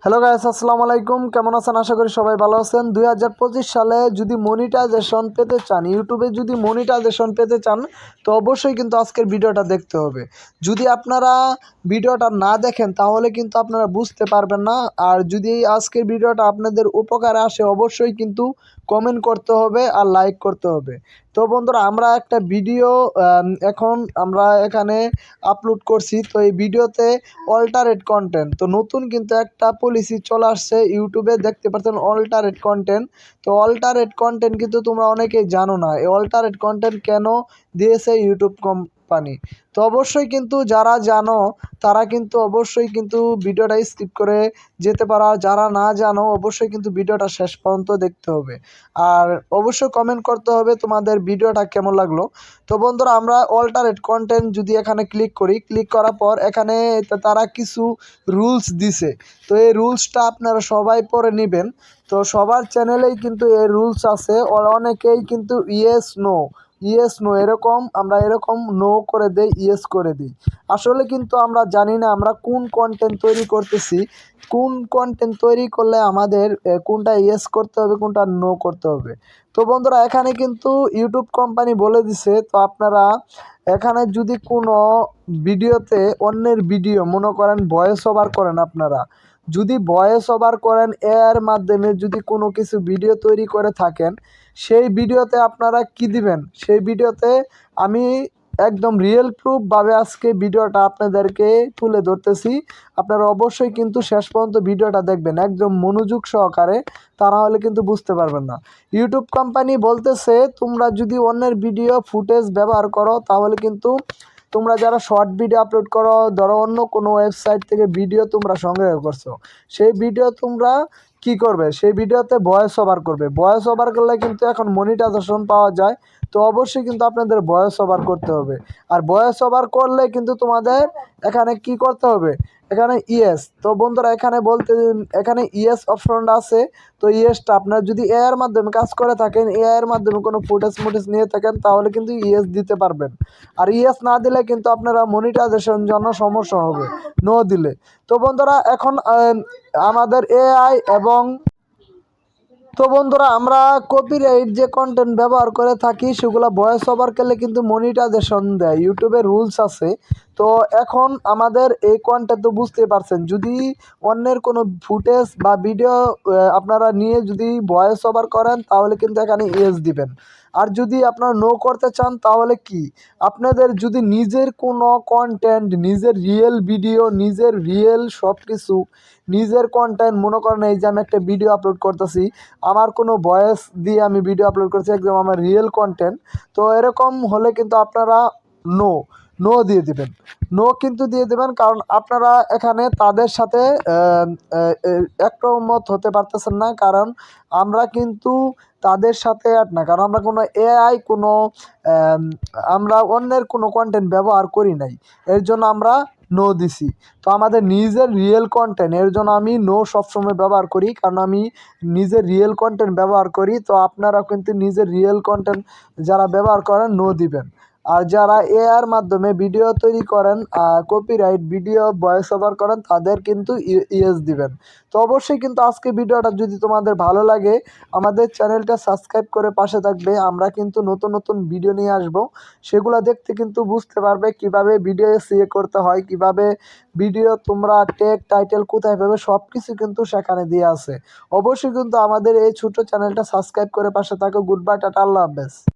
Hello guys, আসসালামু আলাইকুম। কেমন আছেন? আশা করি সবাই ভালো আছেন। 2025 সালে যদি মনিটাইজেশন পেতে চান, ইউটিউবে যদি মনিটাইজেশন পেতে চান, তো অবশ্যই কিন্তু আজকের ভিডিওটা দেখতে হবে। যদি আপনারা ভিডিওটা না দেখেন তাহলে কিন্তু আপনারা বুঝতে পারবেন না। আর যদি আজকের ভিডিওটা আপনাদের উপকারে আসে অবশ্যই কিন্তু কমেন্ট করতে হবে আর লাইক করতে হবে। তো বন্ধুরা, আমরা একটা ভিডিও এখন আমরা এখানে আপলোড করছি। তো এই ভিডিওতে অল্টারেট কন্টেন্ট, তো নতুন কিন্তু একটা পলিসি চলে আসছে ইউটিউবে, দেখতে পাচ্ছেন অল্টারেট কন্টেন্ট। তো অল্টারেট কন্টেন্ট কিন্তু তোমরা অনেকেই জানো না, এই অল্টারেট কন্টেন্ট কেন দিয়েছে ইউটিউব কোম্পানি। তো অবশ্যই কিন্তু যারা জানো তারা কিন্তু অবশ্যই কিন্তু ভিডিওটা স্কিপ করে যেতে পারো, আর যারা না জানো অবশ্যই কিন্তু ভিডিওটা শেষ পর্যন্ত দেখতে হবে। আর অবশ্যই কমেন্ট করতে হবে তোমাদের ভিডিওটা কেমন লাগলো। তো বন্ধুরা, আমরা অল্টারেট কন্টেন্ট যদি এখানে ক্লিক করি, ক্লিক করার পর এখানে তারা কিছু রুলস দিছে। তো এই রুলসটা আপনারা সবাই পড়ে নেবেন। তো সবার চ্যানেলেই কিন্তু এই রুলস আছে, অনেকেই কিন্তু ইয়েস নো এরকম, আমরা এরকম নো করে দেই, ইয়েস করে দিই। আসলে কিন্তু আমরা জানি না আমরা কোন কন্টেন্ট তৈরি করতেছি, কোন কন্টেন্ট তৈরি করলে আমাদের কোনটা ইয়েস করতে হবে, কোনটা নো করতে হবে। তো বন্ধুরা, এখানে কিন্তু ইউটিউব কোম্পানি বলে দিছে। তো আপনারা এখানে যদি কোনো ভিডিওতে অন্যের ভিডিও মনে করেন ভয়েস ওভার করেন, আপনারা যদি ভয়েস ওভার করেন, এর মাধ্যমে যদি কোনো কিছু ভিডিও তৈরি করে থাকেন, সেই ভিডিওতে আপনারা কি দিবেন, সেই ভিডিওতে আমি একদম রিয়েল প্রুফভাবে আজকে ভিডিওটা আপনাদেরকে তুলে ধরতেছি। আপনারা অবশ্যই কিন্তু শেষ পর্যন্ত ভিডিওটা দেখবেন একদম মনোযোগ সহকারে, তা না হলে কিন্তু বুঝতে পারবেন না। ইউটিউব কোম্পানি বলতেছে তোমরা যদি অন্যের ভিডিও ফুটেজ ব্যবহার করো তাহলে কিন্তু তোমরা যারা শর্ট ভিডিও আপলোড করো, ধরো অন্য কোনো ওয়েবসাইট থেকে ভিডিও তোমরা সংগ্রহ করছো, সেই ভিডিও তোমরা কি করবে, সেই ভিডিওতে ভয়েস ওভার করবে। ভয়েস ওভার করলে কিন্তু এখন মনিটাইজেশন পাওয়া যায়। তো অবশ্যই কিন্তু আপনাদের ভয়েস ওভার করতে হবে। আর ভয়েস ওভার করলে কিন্তু তোমাদের এখানে কি করতে হবে, এখানে ইয়েস। তো বন্ধুরা, এখানে বলতে এখানে ইয়েস অপশনটা আছে। তো ইয়েসটা আপনার যদি এআই এর মাধ্যমে কাজ করে থাকেন, এআই এর মাধ্যমে কোনো ফুটেজ নিয়ে থাকেন, তাহলে কিন্তু ইয়েস দিতে পারবেন। আর ইয়েস না দিলে কিন্তু আপনারা মনিটাইজেশন জন্য সমস্যা হবে নো দিলে। তো বন্ধুরা, এখন আমাদের এআই এবং তো বন্ধুরা, আমরা কপিরাইট যে কন্টেন্ট ব্যবহার করে থাকি সেগুলো ভয়েস ওভার করলে কিন্তু মনিটাইজেশন দেয়, ইউটিউবে রুলস আছে। তো এখন আমাদের এই কন্টেন্ট তো বুঝতেই পারছেন, যদি অন্যের কোনো ফুটেজ বা ভিডিও আপনারা নিয়ে যদি ভয়েস ওভার করেন তাহলে কিন্তু এখানে ইয়েস দিবেন। আর যদি আপনারা নো করতে চান তাহলে কি, আপনাদের যদি নিজের কোনো কন্টেন্ট, নিজের রিয়েল ভিডিও, নিজের রিয়েল সব কিছু, নিজের কন্টেন্ট মনে করেন, এই যে আমি একটা ভিডিও আপলোড করতেছি, আমার কোনো ভয়েস দিয়ে আমি ভিডিও আপলোড করছি, একদম আমার রিয়েল কন্টেন্ট। তো এরকম হলে কিন্তু আপনারা নো নো দিয়ে দিবেন, নো কিন্তু দিয়ে দেবেন। কারণ আপনারা এখানে তাদের সাথে একমত হতে পারতেছেন না, কারণ আমরা কিন্তু তাদের সাথে অ্যাড না, কারণ আমরা কোনো এআই কোনো আমরা অন্যের কোনো কন্টেন্ট ব্যবহার করি নাই, এর জন্য আমরা নো দিছি। তো আমাদের নিজের রিয়েল কন্টেন্ট, এর জন্য আমি নো সবসময় ব্যবহার করি, কারণ আমি নিজের রিয়েল কন্টেন্ট ব্যবহার করি। তো আপনারা কিন্তু নিজের রিয়েল কন্টেন্ট যারা ব্যবহার করেন নো দিবেন। আর যারা এআইয়ের মাধ্যমে ভিডিও তৈরি করেন, কপিরাইট ভিডিও ভয়েস ওভার করেন, তাদের কিন্তু ইয়েস দিবেন। তো অবশ্যই কিন্তু আজকে ভিডিওটা যদি তোমাদের ভালো লাগে, আমাদের চ্যানেলটা সাবস্ক্রাইব করে পাশে থাকবে। আমরা কিন্তু নতুন নতুন ভিডিও নিয়ে আসব, সেগুলো দেখতে কিন্তু বুঝতে পারবে কিভাবে ভিডিও সিএ করতে হয়, কিভাবে ভিডিও তোমরা টেক টাইটেল কোথায় পাবে, সব কিছু কিন্তু সেখানে দিয়ে আছে। অবশ্যই কিন্তু আমাদের এই ছোট চ্যানেলটা সাবস্ক্রাইব করে পাশে থাকো। গুড বাই, টাটা, আল্লাহ হাফেজ।